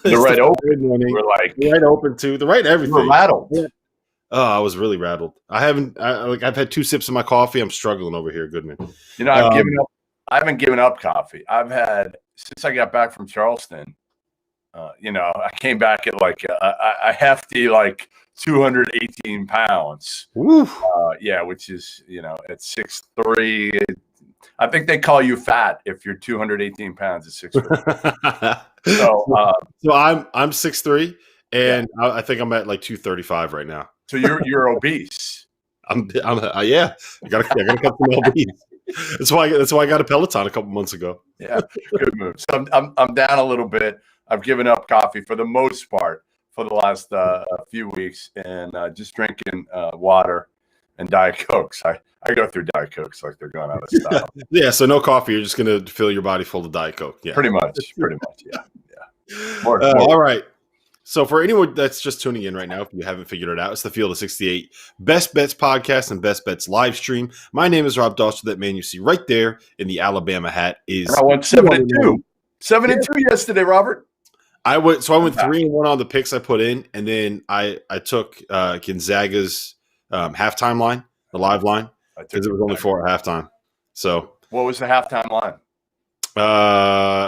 The right open. We're like the right open too. The right everything. We're rattled. Yeah. Oh, I was really rattled. I've had 2 sips of my coffee. I'm struggling over here, Goodman. You know, I've given up. I haven't given up coffee. I've had since I got back from Charleston. You know, I came back at like a hefty 218 pounds. Yeah, which is, you know, at 6'3". I think they call you fat if you're 218 pounds at 6'3". So I'm 6'3", and yeah. I think I'm at like 235 right now. So you're obese. Yeah. I gotta cut some obese. That's why I got a Peloton a couple months ago. Yeah, good move. So I'm down a little bit. I've given up coffee for the most part for the last few weeks, and just drinking water and Diet Cokes. I go through Diet Cokes like they're going out of style. Yeah, so no coffee. You're just gonna fill your body full of Diet Coke. Yeah, pretty much. Yeah. More. All right. So for anyone that's just tuning in right now, if you haven't figured it out, it's the Field of 68 Best Bets podcast and Best Bets live stream. My name is Rob Dauster. That man you see right there in the Alabama hat is. And I went 7-2. 7-2 yesterday, Robert. I went 3-1 on the picks I put in, and then I took Gonzaga's halftime line, the live line, because it was only 4 at halftime. So what was the halftime line?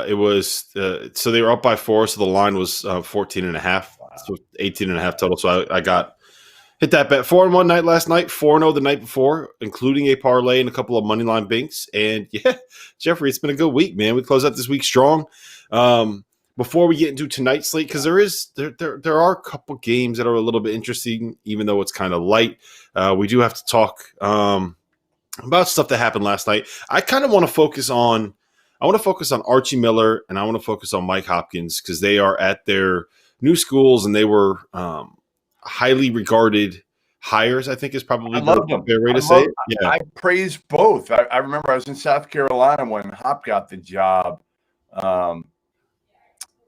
It was so they were up by 4, so the line was 14.5, so 18.5 total. So I hit that bet 4-1 night last night, 4-0 the night before, including a parlay and a couple of money line binks. And yeah, Jeffrey, it's been a good week, man. We close out this week strong. Before we get into tonight's slate, because there are a couple games that are a little bit interesting, even though it's kind of light. We do have to talk about stuff that happened last night. I kind of want to focus on Archie Miller, and I want to focus on Mike Hopkins because they are at their new schools, and they were highly regarded hires, I think is probably the fair way to say it. Yeah. I praise both. I remember I was in South Carolina when Hop got the job.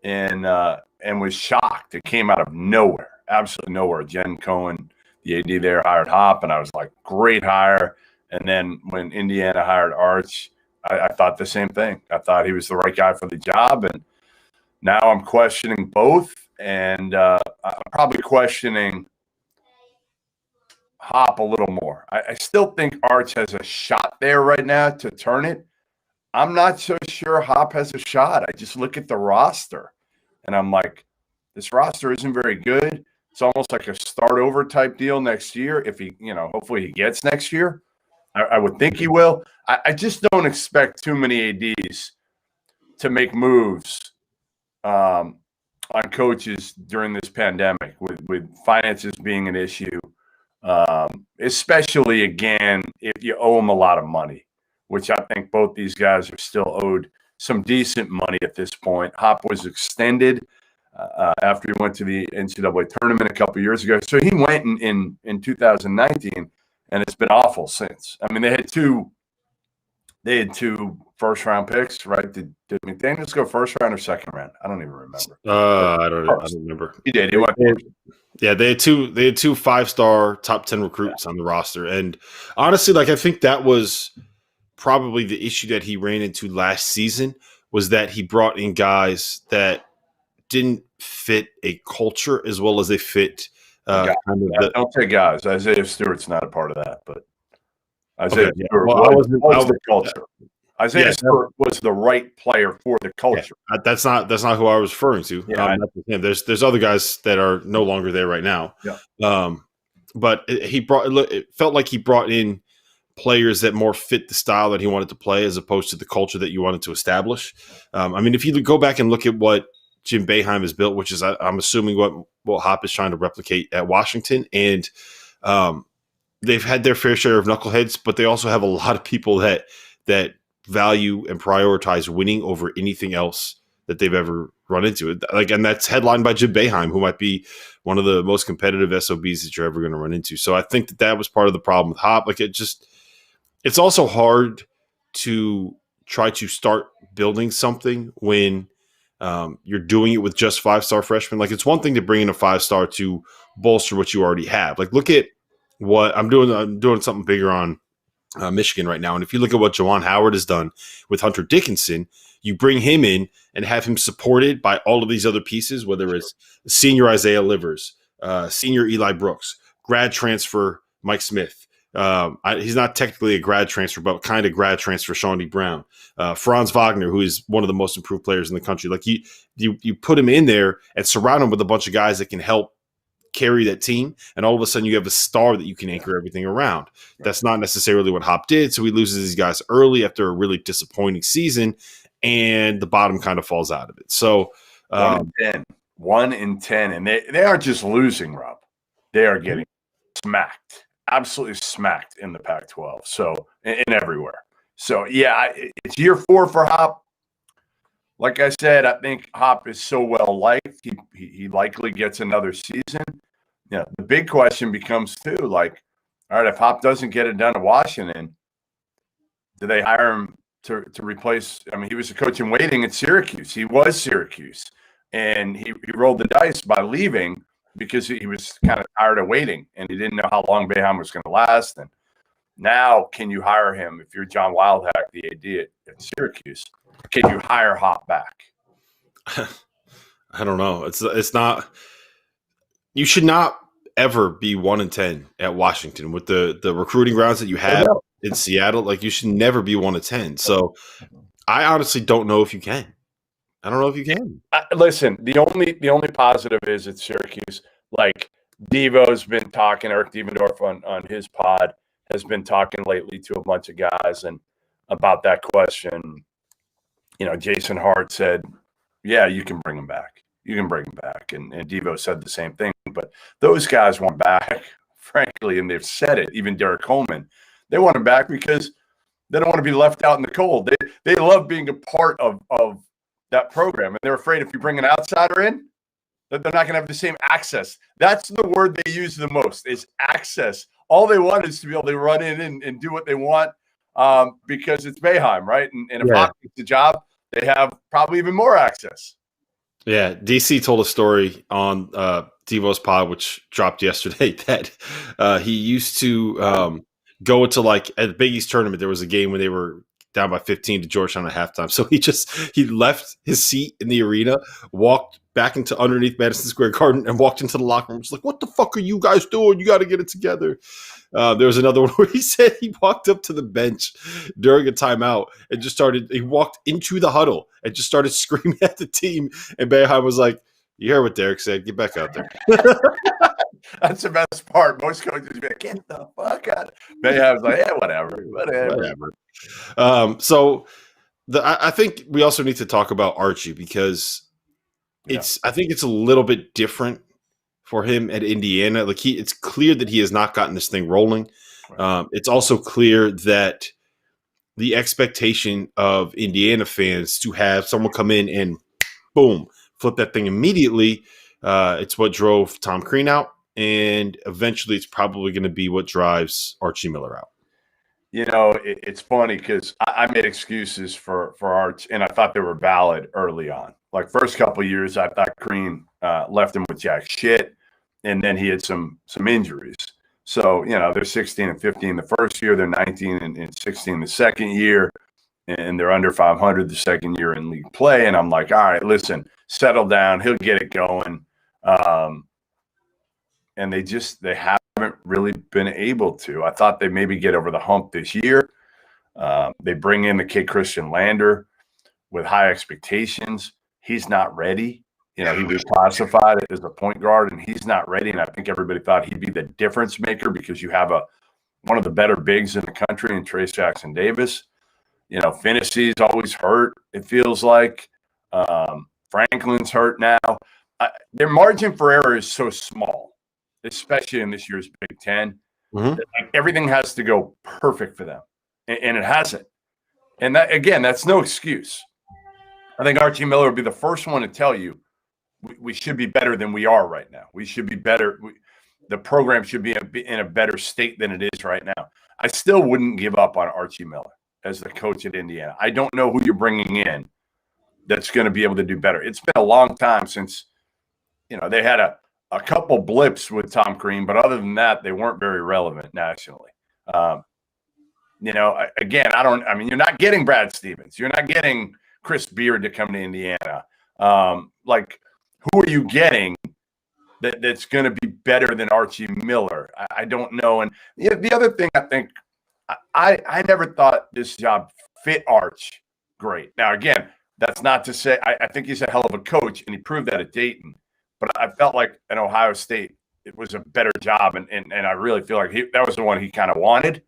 And was shocked. It came out of nowhere, absolutely nowhere. Jen Cohen, the AD there, hired Hop, and I was like, great hire. And then when Indiana hired Arch, I thought the same thing. I thought he was the right guy for the job, and now I'm questioning both, and I'm probably questioning Hop a little more. I still think Arch has a shot there right now to turn it. I'm not so sure Hop has a shot. I just look at the roster, and I'm like, this roster isn't very good. It's almost like a start over type deal next year. If he, hopefully he gets next year. I would think he will. I just don't expect too many ADs to make moves on coaches during this pandemic with finances being an issue, especially, again, if you owe them a lot of money, which I think both these guys are still owed some decent money at this point. Hop was extended after he went to the NCAA tournament a couple years ago. So he went in 2019, and it's been awful since. I mean, they had two first-round picks, right? Did McDaniels go first round or second round? I don't even remember. I don't remember. He did. He went first. Yeah, they had two 5-star top 10 recruits on the roster. And honestly, I think that was probably the issue that he ran into last season, was that he brought in guys that didn't fit a culture as well as they fit don't take guys. Isaiah Stewart's not a part of that, but Isaiah Stewart was the culture. Isaiah Stewart was the right player for the culture. Yeah, that's not who I was referring to. Yeah, there's other guys that are no longer there right now. Yeah. But it felt like he brought in players that more fit the style that he wanted to play as opposed to the culture that you wanted to establish. If you go back and look at what Jim Boeheim has built, which is I'm assuming what Hop is trying to replicate at Washington, and they've had their fair share of knuckleheads, but they also have a lot of people that value and prioritize winning over anything else that they've ever run into. And that's headlined by Jim Boeheim, who might be one of the most competitive SOBs that you're ever going to run into. So I think that was part of the problem with Hop. It's also hard to try to start building something when you're doing it with just 5-star freshmen. It's one thing to bring in a 5-star to bolster what you already have. Look at what I'm doing. I'm doing something bigger on Michigan right now. And if you look at what Juwan Howard has done with Hunter Dickinson, You bring him in and have him supported by all of these other pieces, whether it's senior Isaiah Livers, senior Eli Brooks, grad transfer Mike Smith. He's not technically a grad transfer, but kind of grad transfer Shawnee Brown, Franz Wagner, who is one of the most improved players in the country. Like you put him in there and surround him with a bunch of guys that can help carry that team, and all of a sudden you have a star that you can anchor everything around. Right. That's not necessarily what Hop did, so he loses these guys early after a really disappointing season, and the bottom kind of falls out of it. So 1 in 10, and they aren't just losing, Rob. They are getting smacked, absolutely smacked in the Pac-12. So and everywhere. So yeah, it's year 4 for Hop. Like I said, I think Hop is so well liked. He likely gets another season. Yeah, the big question becomes too, like, all right, if Hop doesn't get it done at Washington, do they hire him to replace? I mean, he was a coach in waiting at Syracuse. He was Syracuse, and he rolled the dice by leaving because he was kind of tired of waiting, and he didn't know how long Boeheim was going to last. And now, can you hire him if you're John Wildhack, the AD at Syracuse? Can you hire Hop back? I don't know. It's not. You should not ever be 1 in 10 at Washington with the recruiting grounds that you have in Seattle. Like, you should never be 1 in 10. So I honestly don't know if you can. I don't know if you can. Listen, the only positive is at Syracuse. Like, Devo's been talking. Eric Devendorf on his pod has been talking lately to a bunch of guys and about that question. You know, Jason Hart said, yeah, you can bring him back. You can bring him back. And Devo said the same thing. But those guys want back, frankly, and they've said it, even Derek Coleman. They want him back because they don't want to be left out in the cold. They love being a part of that program. And they're afraid if you bring an outsider in, that they're not going to have the same access. That's the word they use the most is access. All they want is to be able to run in and do what they want because it's Boeheim, right? And if Hop gets the job, they have probably even more access. Yeah, DC told a story on Devo's pod, which dropped yesterday, that he used to go into, like, at the Big East tournament, there was a game when they were down by 15 to Georgetown at halftime. So he left his seat in the arena, walked back into underneath Madison Square Garden, and walked into the locker room. Just like, what the fuck are you guys doing? You got to get it together. There was another one where he said he walked up to the bench during a timeout and he walked into the huddle and just started screaming at the team. And Boeheim was like, you hear what Derek said, get back out there. That's the best part. Most coaches be like, get the fuck out. Boeheim's like, yeah, whatever. So I think we also need to talk about Archie because I think it's a little bit different for him at Indiana. Like, it's clear that he has not gotten this thing rolling. Right. It's also clear that the expectation of Indiana fans to have someone come in and boom, flip that thing immediately. It's what drove Tom Crean out, and eventually it's probably going to be what drives Archie Miller out. You know, it's funny because I made excuses for Arch, and I thought they were valid early on. Like, first couple of years, I thought Crean left him with jack shit, and then he had some injuries. So, you know, they're 16 and 15 the first year, they're 19 and 16 the second year, and they're under 500 the second year in league play. And I'm like, all right, listen, settle down. He'll get it going. And they haven't really been able to. I thought they maybe get over the hump this year. They bring in the kid Christian Lander with high expectations. He's not ready. You know, he was classified as a point guard, and he's not ready. And I think everybody thought he'd be the difference maker because you have one of the better bigs in the country in Trace Jackson Davis. You know, Finney's always hurt, it feels like. Franklin's hurt now. Their margin for error is so small, especially in this year's Big Ten. Mm-hmm. That, like, everything has to go perfect for them, and it hasn't. And that, again, that's no excuse. I think Archie Miller would be the first one to tell you we should be better than we are right now. We should be better. The program should be in a better state than it is right now. I still wouldn't give up on Archie Miller as the coach at Indiana. I don't know who you're bringing in that's going to be able to do better. It's been a long time since, you know, they had a couple blips with Tom Crean, but other than that, they weren't very relevant nationally. You know, again, you're not getting Brad Stevens. You're not getting Chris Beard to come to Indiana. Like, who are you getting that's going to be better than Archie Miller? I don't know. And the other thing, I think I never thought this job fit Arch great. Now, again, that's not to say I think he's a hell of a coach, and he proved that at Dayton. But I felt like in Ohio State, it was a better job, and I really feel like that was the one he kind of wanted.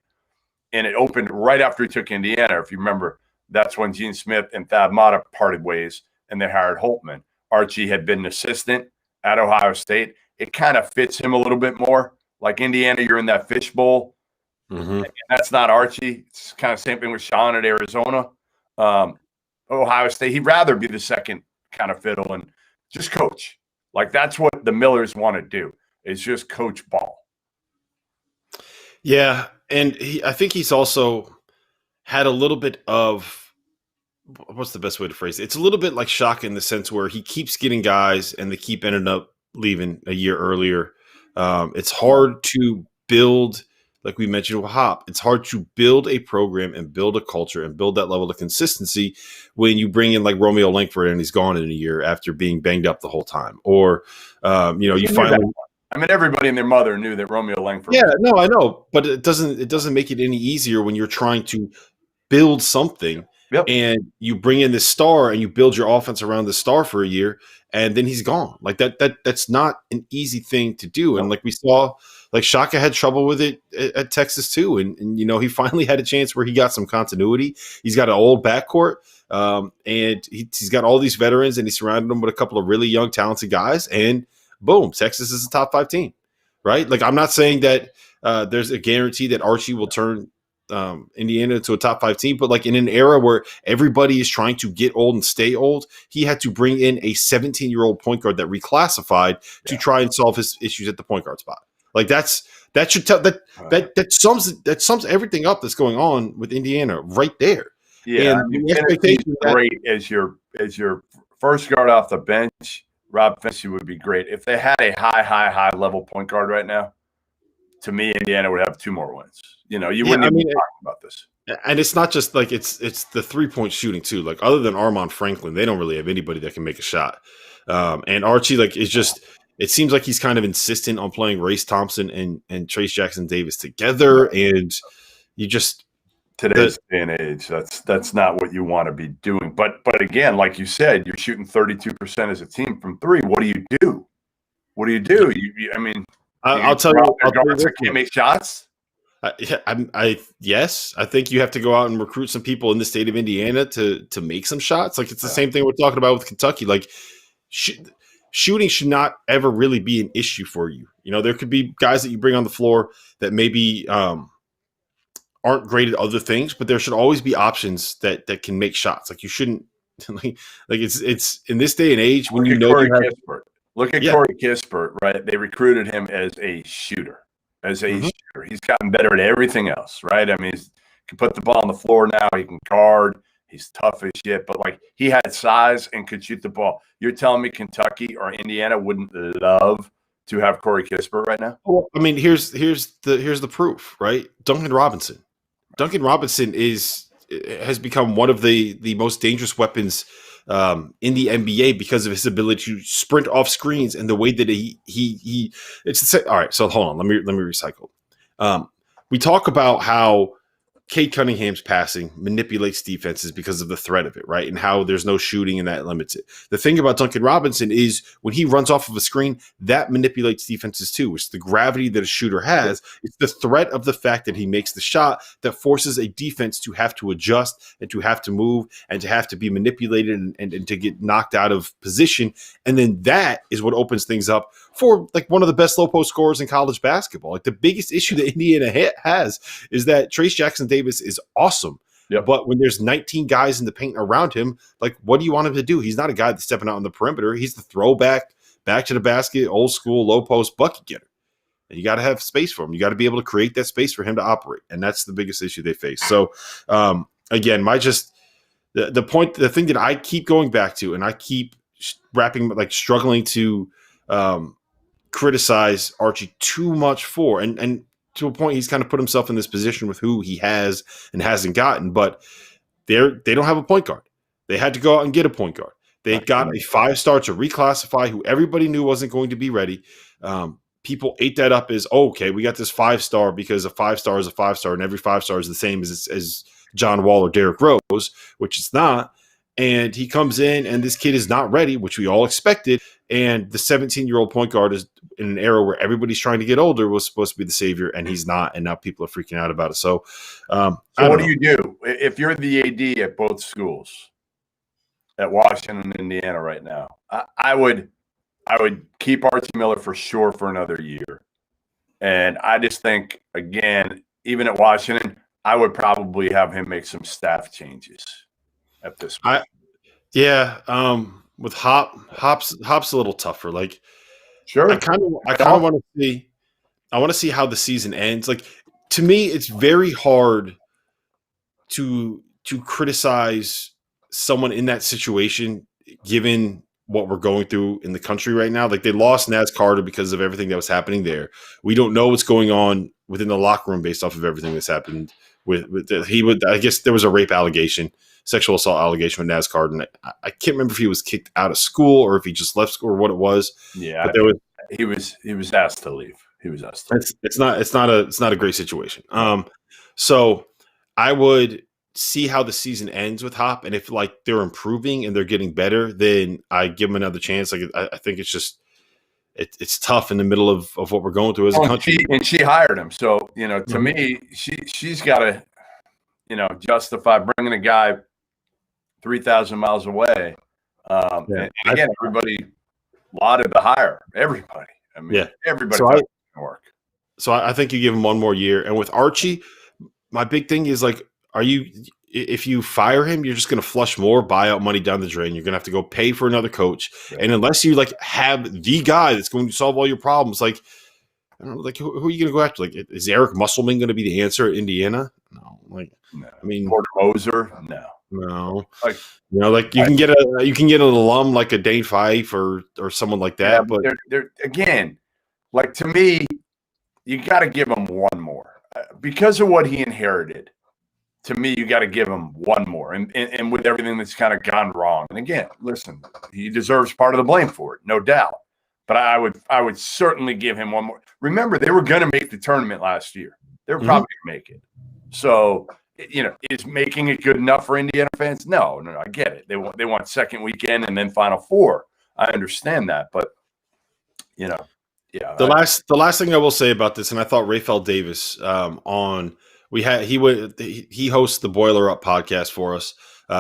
And it opened right after he took Indiana. If you remember, that's when Gene Smith and Thad Matta parted ways, and they hired Holtman. Archie had been an assistant at Ohio State. It kind of fits him a little bit more. Like Indiana, you're in that fishbowl. And that's not Archie. It's kind of same thing with Sean at Arizona. Ohio State, he'd rather be the second kind of fiddle and just coach. Like, that's what the Millers want to do, is just coach ball. Yeah, and I think he's also had a little bit of, what's the best way to phrase it? It's a little bit like Shaka in the sense where he keeps getting guys and they keep ending up leaving a year earlier. It's hard to build, like we mentioned with Hop, it's hard to build a program and build a culture and build that level of consistency when you bring in like Romeo Langford and he's gone in a year after being banged up the whole time. Or, you finally. I mean, everybody and their mother knew that Romeo Langford. Yeah, no, I know, but it doesn't make it any easier when you're trying to build something and you bring in this star and you build your offense around the star for a year and then he's gone. Like that's not an easy thing to do. And like we saw, like Shaka had trouble with it at Texas too. And he finally had a chance where he got some continuity. He's got an old backcourt and he's got all these veterans and he surrounded them with a couple of really young, talented guys. And boom, Texas is a top 5 team, right? Like, I'm not saying that there's a guarantee that Archie will turn Indiana into a top 5 team, but like in an era where everybody is trying to get old and stay old, he had to bring in a 17-year-old point guard that reclassified to try and solve his issues at the point guard spot. Like that should tell that sums everything up that's going on with Indiana right there. Yeah, and the expectation great as your first guard off the bench. Rob Fincey would be great. If they had a high level point guard right now, to me, Indiana would have 2 more wins. You wouldn't even be talking about this. And it's not just like it's the 3-point shooting too. Like, other than Armand Franklin, they don't really have anybody that can make a shot. And Archie, like, is just, it seems like he's kind of insistent on playing Race Thompson and Trace Jackson Davis together. And you just, today's day and age, that's not what you want to be doing. But again, like you said, you're shooting 32% as a team from 3. What do you do? I'll tell you, can't make shots. Yes, I think you have to go out and recruit some people in the state of Indiana to make some shots. Like, it's the same thing we're talking about with Kentucky. Like, shooting should not ever really be an issue for you. There could be guys that you bring on the floor that maybe aren't great at other things, but there should always be options that can make shots. Like, you shouldn't like it's in this day and age when Corey Kispert. Look at Corey Kispert, right? They recruited him as a shooter. Shooter. He's gotten better at everything else, right? I mean, he can put the ball on the floor now. He can guard. He's tough as shit, but like, he had size and could shoot the ball. You're telling me Kentucky or Indiana wouldn't love to have Corey Kispert right now? Well, I mean, here's the proof, right? Duncan Robinson has become one of the most dangerous weapons in the NBA because of his ability to sprint off screens and the way that all right. So hold on, let me recycle. We talk about how Cade Cunningham's passing manipulates defenses because of the threat of it, right? And how there's no shooting and that limits it. The thing about Duncan Robinson is when he runs off of a screen, that manipulates defenses too. It's the gravity that a shooter has. It's the threat of the fact that he makes the shot that forces a defense to have to adjust and to have to move and to have to be manipulated and to get knocked out of position. And then that is what opens things up for like one of the best low post scorers in college basketball. Like, the biggest issue that Indiana has is that Trace Jackson Davis is awesome. Yep. But when there's 19 guys in the paint around him, like, what do you want him to do? He's not a guy that's stepping out on the perimeter. He's the throwback, back to the basket, old school, low post bucket getter. And you got to have space for him. You got to be able to create that space for him to operate. And that's the biggest issue they face. So, again, the thing that I keep going back to, and I keep struggling to criticize Archie too much for, and to a point, he's kind of put himself in this position with who he has and hasn't gotten, but they don't have a point guard. They had to go out and get a point guard. They got a 5-star to reclassify who everybody knew wasn't going to be ready. People ate that up as, okay, we got this 5-star because a 5-star is a 5-star, and every 5-star is the same as John Wall or Derrick Rose, which it's not. And he comes in, and this kid is not ready, which we all expected. And the 17-year-old point guard is in an era where everybody's trying to get older, was supposed to be the savior, and he's not. And now people are freaking out about it. So what do you do if you're the AD at both schools, at Washington and Indiana right now? I would keep Archie Miller for sure for another year. And I just think, again, even at Washington, I would probably have him make some staff changes at this point. With Hop's a little tougher. Like, sure, I kind of want to see. I want to see how the season ends. Like, to me, it's very hard to criticize someone in that situation, given what we're going through in the country right now. Like, they lost Naz Carter because of everything that was happening there. We don't know what's going on within the locker room based off of everything that's happened. I guess there was a rape allegation, sexual assault allegation with Naz Carter. And I can't remember if he was kicked out of school or if he just left school or what it was. Yeah, but he was asked to leave. He was asked to leave. It's not a great situation. So I would see how the season ends with Hop, and if like they're improving and they're getting better, then I give them another chance. Like, I think it's just it's tough in the middle of what we're going through as a country. And she hired him, so to me, she's got to justify bringing a guy 3,000 miles away. And again, everybody lauded the hire. Everybody. I mean, everybody. So work. So I think you give him one more year, and with Archie, my big thing is like, if you fire him, you're just going to flush more buyout money down the drain. You're going to have to go pay for another coach. Right. And unless you like have the guy that's going to solve all your problems, like, I don't know, like who are you going to go after? Like, is Eric Musselman going to be the answer at Indiana? No. Like, no. I mean, Porter Moser? No. Like, you can get an alum like a Dane Fife or someone like that. But they're again, like, to me, you got to give him one more because of what he inherited. To me, you got to give him one more, and with everything that's kind of gone wrong. And again, listen, he deserves part of the blame for it, no doubt. But I would certainly give him one more. Remember, they were going to make the tournament last year. They were probably going to make it. So, is making it good enough for Indiana fans? No, I get it. They want second weekend and then Final Four. I understand that, but The last thing I will say about this, and I thought Rafael Davis he hosts the Boiler Up podcast for us.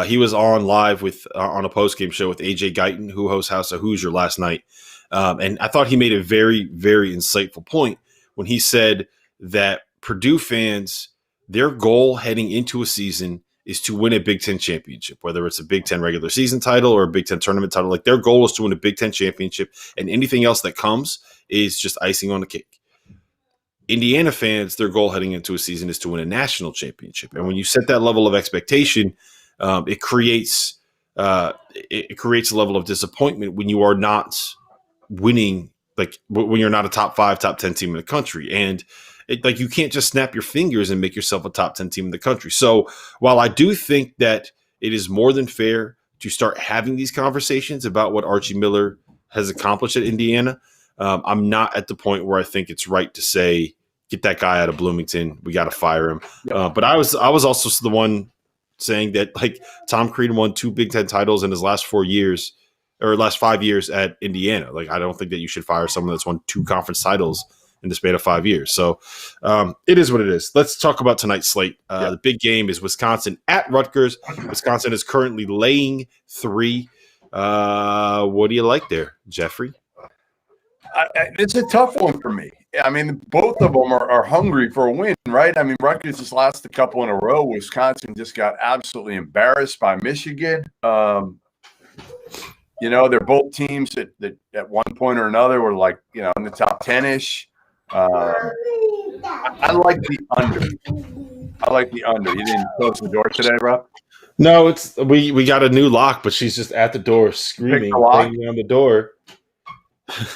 He was on live on a post-game show with AJ Guyton, who hosts House of Hoosier last night. And I thought he made a very, very insightful point when he said that Purdue fans, their goal heading into a season is to win a Big Ten championship, whether it's a Big Ten regular season title or a Big Ten tournament title. Like, their goal is to win a Big Ten championship, and anything else that comes is just icing on the cake. Indiana fans, their goal heading into a season is to win a national championship. And when you set that level of expectation, it creates a level of disappointment when you are not winning, like when you're not a top 5, top 10 team in the country. And you can't just snap your fingers and make yourself a top 10 team in the country. So while I do think that it is more than fair to start having these conversations about what Archie Miller has accomplished at Indiana, I'm not at the point where I think it's right to say, get that guy out of Bloomington. We got to fire him. But I was also the one saying that, like, Tom Crean won 2 Big Ten titles in his last 5 years at Indiana. Like, I don't think that you should fire someone that's won 2 conference titles in the span of 5 years. So it is what it is. Let's talk about tonight's slate. The big game is Wisconsin at Rutgers. Wisconsin is currently laying 3. What do you like there, Jeffrey? It's a tough one for me. I mean, both of them are hungry for a win, right? I mean, Rutgers has lost a couple in a row. Wisconsin just got absolutely embarrassed by Michigan. They're both teams that at one point or another were like, in the top 10-ish. I like the under. You didn't close the door today, Rob? No, it's we got a new lock, but she's just at the door screaming, banging on the door.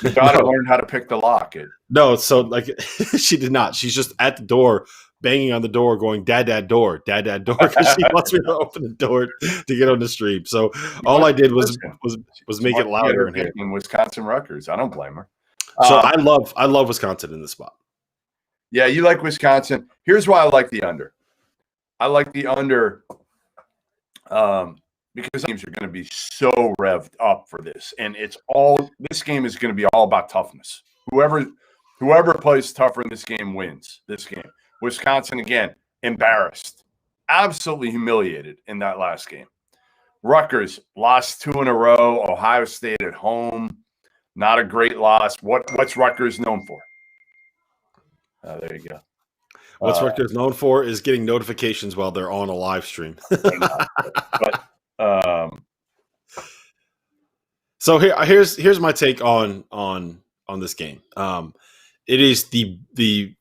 Your daughter No. learned how to pick the lock. No, so like she did not. She's just at the door, banging on the door, going, "Dad, dad, door, because she wants me to open the door to get on the stream. So all I did was Listen, was she make it wants to get louder her in here. pick in Wisconsin-Rutgers. I don't blame her. So I love Wisconsin in this spot. Yeah, you like Wisconsin. Here's why I like the under. I like the under because teams are going to be so revved up for this, and this game is going to be all about toughness. Whoever plays tougher in this game wins this game. Wisconsin, again, embarrassed, absolutely humiliated in that last game. Rutgers lost 2 in a row. Ohio State at home, not a great loss. What's Rutgers known for? There you go. What's Rutgers known for is getting notifications while they're on a live stream. So here's my take on this game. It is the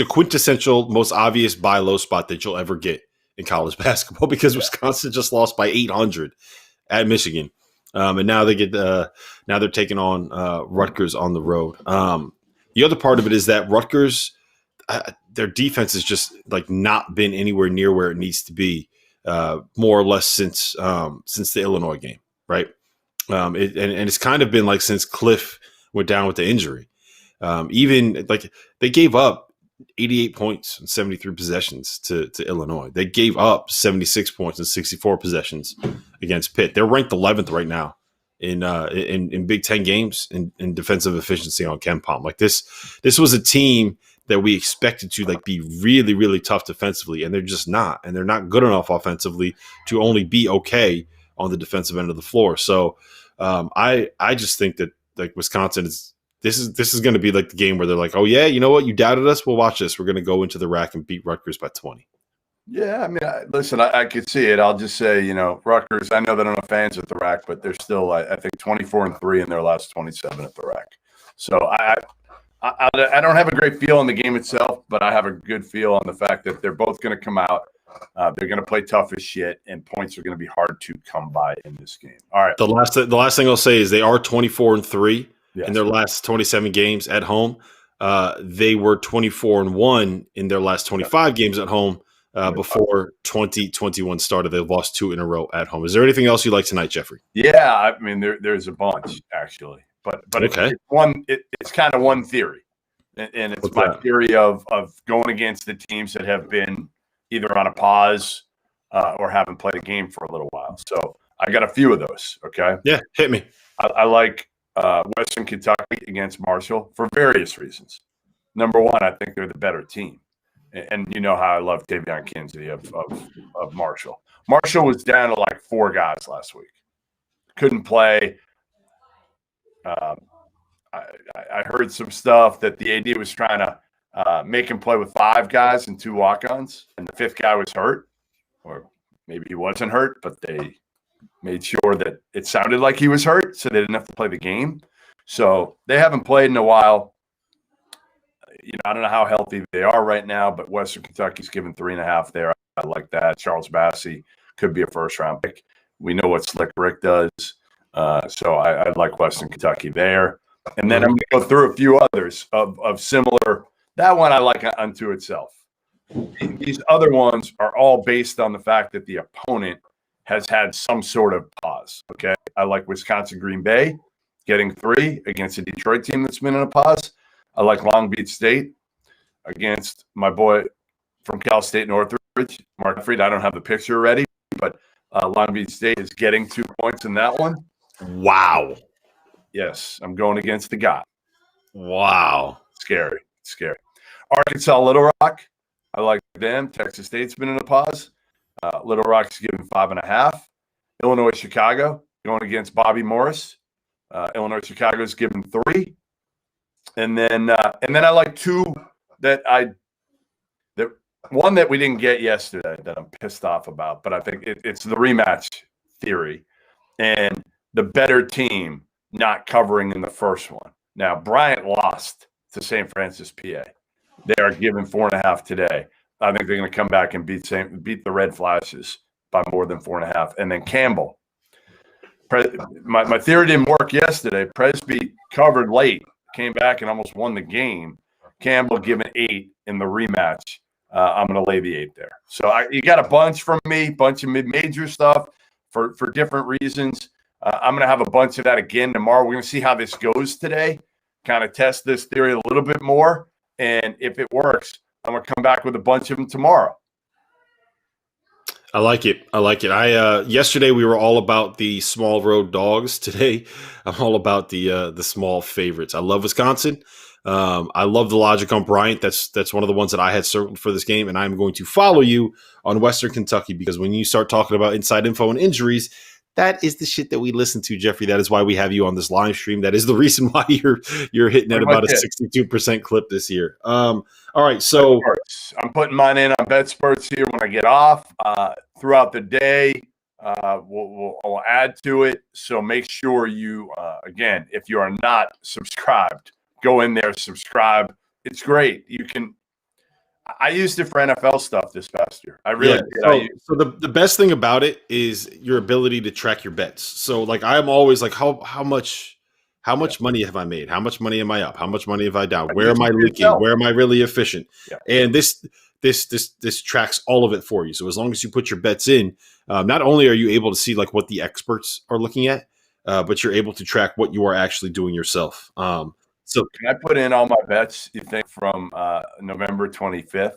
quintessential, most obvious buy low spot that you'll ever get in college basketball because Wisconsin just lost by 800 at Michigan, and now they're taking on Rutgers on the road. The other part of it is that Rutgers, their defense has just like not been anywhere near where it needs to be, more or less since the Illinois game, right? And it's kind of been like since Cliff went down with the injury. Even like they gave up 88 points and 73 possessions to Illinois. They gave up 76 points and 64 possessions against Pitt. They're ranked 11th right now in Big Ten games in defensive efficiency on KenPom. Like this was a team that we expected to like be really, really tough defensively, and they're just not. And they're not good enough offensively to only be okay on the defensive end of the floor. So I just think that like Wisconsin is this is going to be like the game where they're like, oh yeah, you know what, you doubted us, we'll watch this. We're going to go into the rack and beat Rutgers by 20. Yeah, I mean, listen, I could see it. I'll just say, Rutgers, I know they're not fans at the rack, but they're still, I think, 24-3 in their last 27 at the rack. So I don't have a great feel on the game itself, but I have a good feel on the fact that they're both going to come out. They're going to play tough as shit, and points are going to be hard to come by in this game. All right. The last thing I'll say is they are 24-3 in their last 27 games at home. They were 24-1 in their last 25 games at home. Before 2021 started, they've lost 2 in a row at home. Is there anything else you like tonight, Jeffrey? Yeah, I mean there's a bunch actually, but okay. It's kind of one theory, and it's my theory of going against the teams that have been either on a pause or haven't played a game for a little while. So I got a few of those. Okay, yeah, hit me. I like Western Kentucky against Marshall for various reasons. Number one, I think they're the better team. And you know how I love Davion Kinsey of Marshall. Marshall was down to like 4 guys last week. Couldn't play. I heard some stuff that the AD was trying to make him play with 5 guys and 2 walk-ons, and the 5th guy was hurt, or maybe he wasn't hurt, but they made sure that it sounded like he was hurt, so they didn't have to play the game. So they haven't played in a while. I don't know how healthy they are right now, but Western Kentucky's given 3.5 there. I like that. Charles Bassey could be a first-round pick. We know what Slick Rick does, so I like Western Kentucky there. And then I'm going to go through a few others of similar. That one I like unto itself. These other ones are all based on the fact that the opponent has had some sort of pause. Okay, I like Wisconsin-Green Bay getting 3 against a Detroit team that's been in a pause. I like Long Beach State against my boy from Cal State Northridge, Mark Fried. I don't have the picture ready, but Long Beach State is getting 2 points in that one. Wow. Yes, I'm going against the guy. Wow. Scary. Arkansas Little Rock, I like them. Texas State's been in a pause. Little Rock's given 5.5. Illinois Chicago going against Bobby Morris. Illinois Chicago's given 3. And then I like 2 that one that we didn't get yesterday that I'm pissed off about, but I think it's the rematch theory and the better team not covering in the first one. Now, Bryant lost to St. Francis, PA. They are given 4.5 today. I think they're going to come back and beat the Red Flashes by more than 4.5. And then Campbell My theory didn't work yesterday. Presby covered late, came back and almost won the game. Campbell given 8 in the rematch. I'm going to lay the 8 there. So you got a bunch from me, bunch of mid-major stuff for different reasons. I'm going to have a bunch of that again tomorrow. We're going to see how this goes today, kind of test this theory a little bit more. And if it works, I'm going to come back with a bunch of them tomorrow. I like it. Yesterday we were all about the small road dogs. Today I'm all about the small favorites. I love Wisconsin. I love the logic on Bryant. That's one of the ones that I had circled for this game, and I'm going to follow you on Western Kentucky, because when you start talking about inside info and injuries, that is the shit that we listen to, Jeffrey. That is why we have you on this live stream. That is the reason why you're hitting at about a 62% clip this year. All right, so I'm putting mine in on BetSperts here when I get off throughout the day. I'll add to it. So make sure you, again, if you are not subscribed, go in there, subscribe. It's great. I used it for NFL stuff this past year. I really did. So the best thing about it is your ability to track your bets. So like I'm always like, how much money have I made? How much money am I up? How much money have I down? Where am I leaking? Where am I really efficient? Yeah. And this tracks all of it for you. So as long as you put your bets in, not only are you able to see like what the experts are looking at, but you're able to track what you are actually doing yourself. So can I put in all my bets, you think, from November 25th?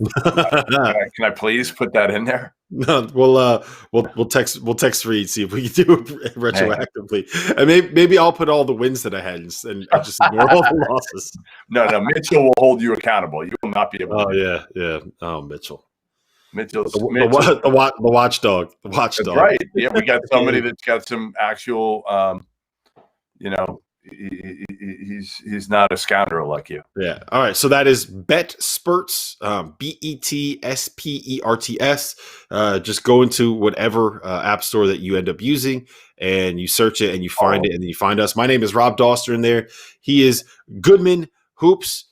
Can I please put that in there? No, we'll text Reed, see if we can do it retroactively. And maybe I'll put all the wins that I had and I just ignore all the losses. No, Mitchell will hold you accountable. You will not be able to. Yeah. Oh, Mitchell. Mitchell's the watchdog. The watchdog. That's right. Yeah, we got somebody that's got some actual he's not a scoundrel like you. Yeah. All right. So that is BetSperts, BetSperts. Just go into whatever app store that you end up using, and you search it, and you find it, and then you find us. My name is Rob Dauster in there. He is Goodman Hoops.